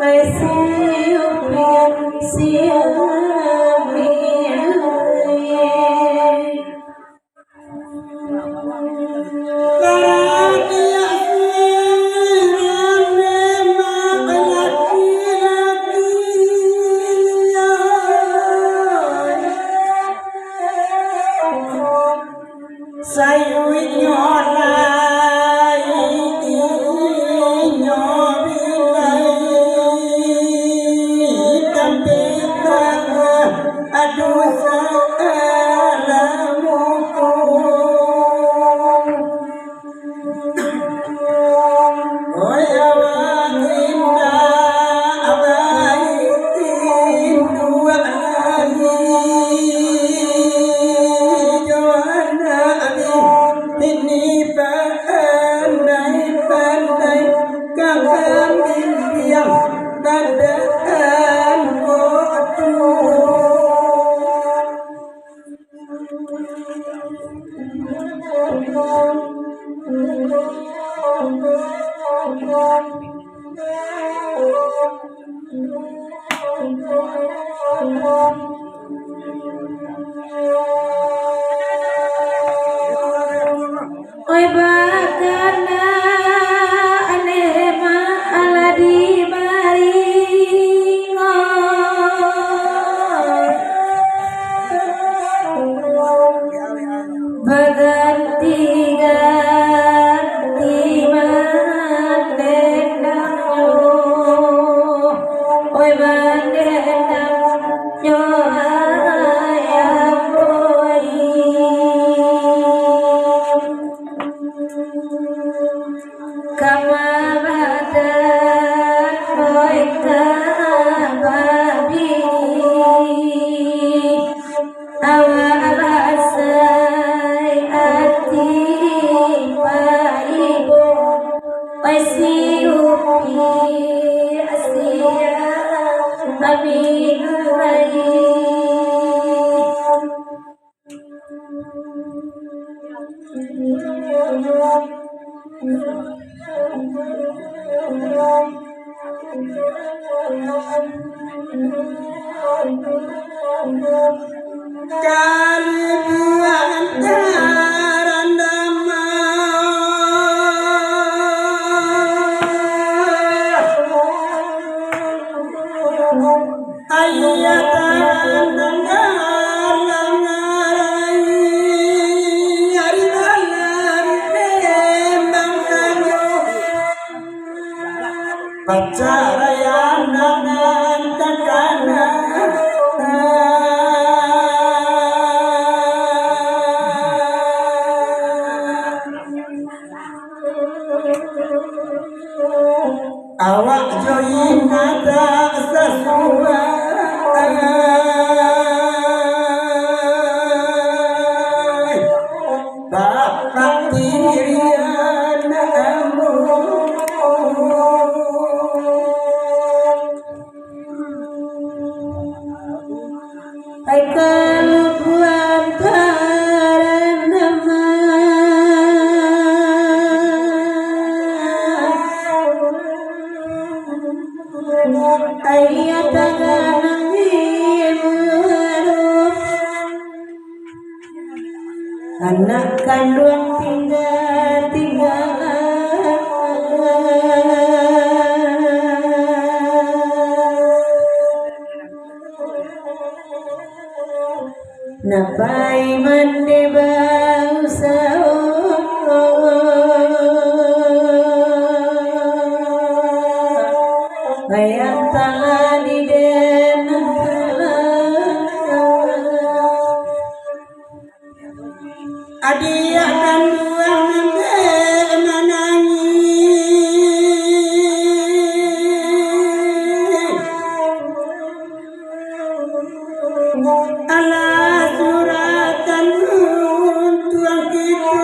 I see you. kama badat koita babi awa abasai ati paibo waisi upi asia abirai awak join nada sesuai bapak tirian amu ai kelupuan karena ayat tangan ibu anak kandung tinggal napai mande bangsa bayang tangan di adia dan buang menangi ala suratan tuang gitu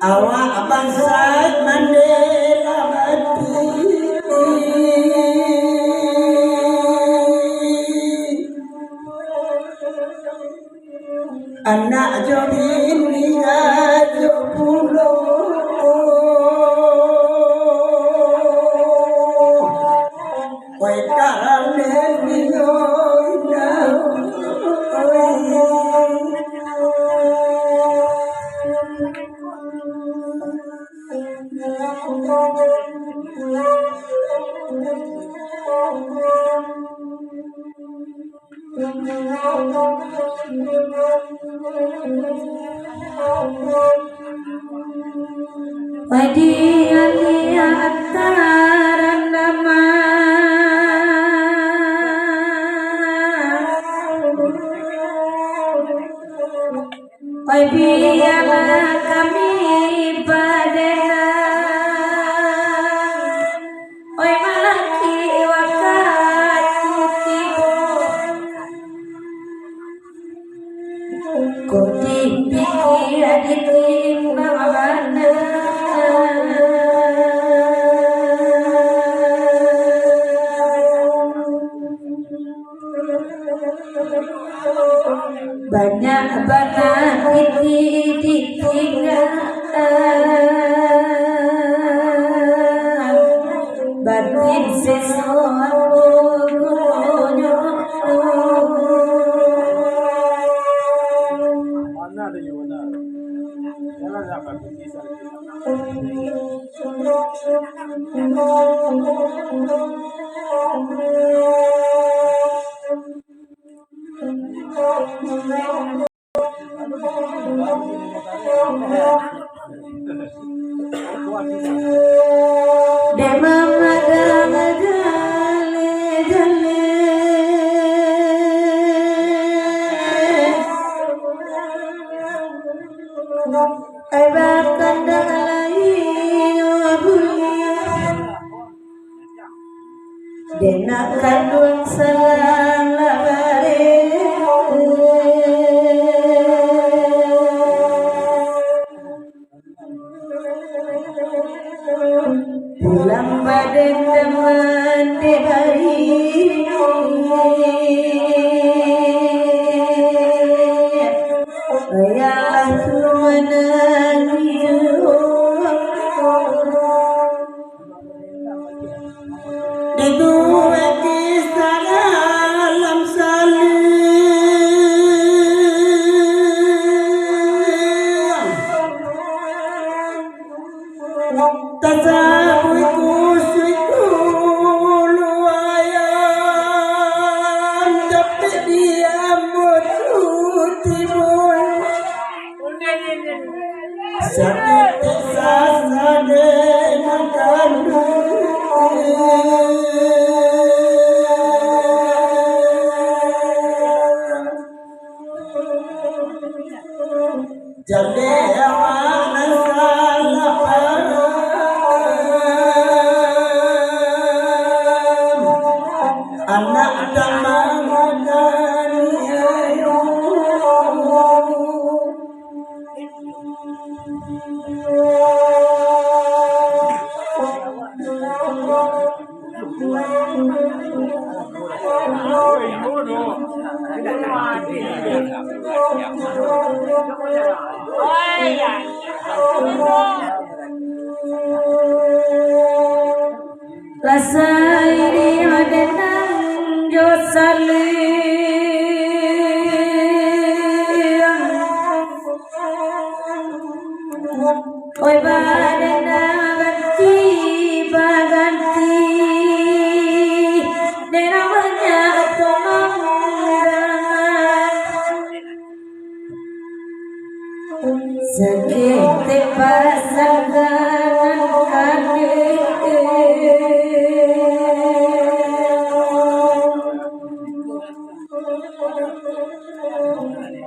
awak bangsat mandela mati anak jomin lihat pulau wai karen minyoina Wadiya taran nama wadiya kami padena oi malaki wakat kutibo koti pikir aditim bawabana banyak banget ditinggal batin sesuatu gurunya mana ada yang benar jangan dapat kisah Bye bye. Enak kadung salang labare pulang badan teman di hari ayalah menangis di dua kisah alam saling tasawuf kusyukul wayang tapi dia mututibun sakit sasade makandu jale awana salah anak damagan ayo rasa ini ada nang josali oi badan ganti baganti namanya tolong sakit pasangan kade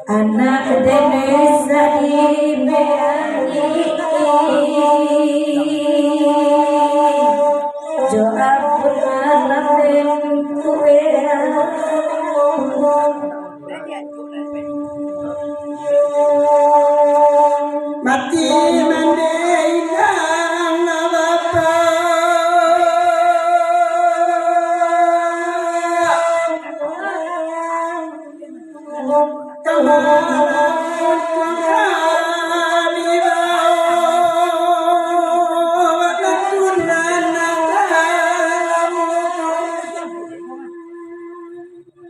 anak desa di beani jo ampun anak den kurea mati mendeidang bapa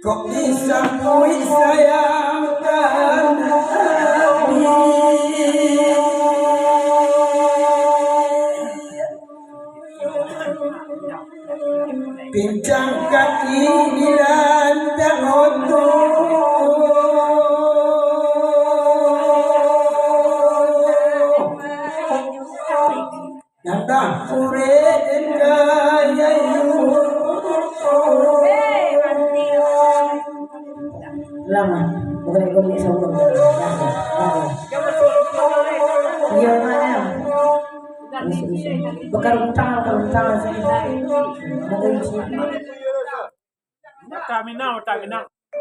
kok bisa kui sayang karena pincang kaki di lantai datang sore dan gaya lama bukan ikut ni sombong iya mana bekar utang saya kami nak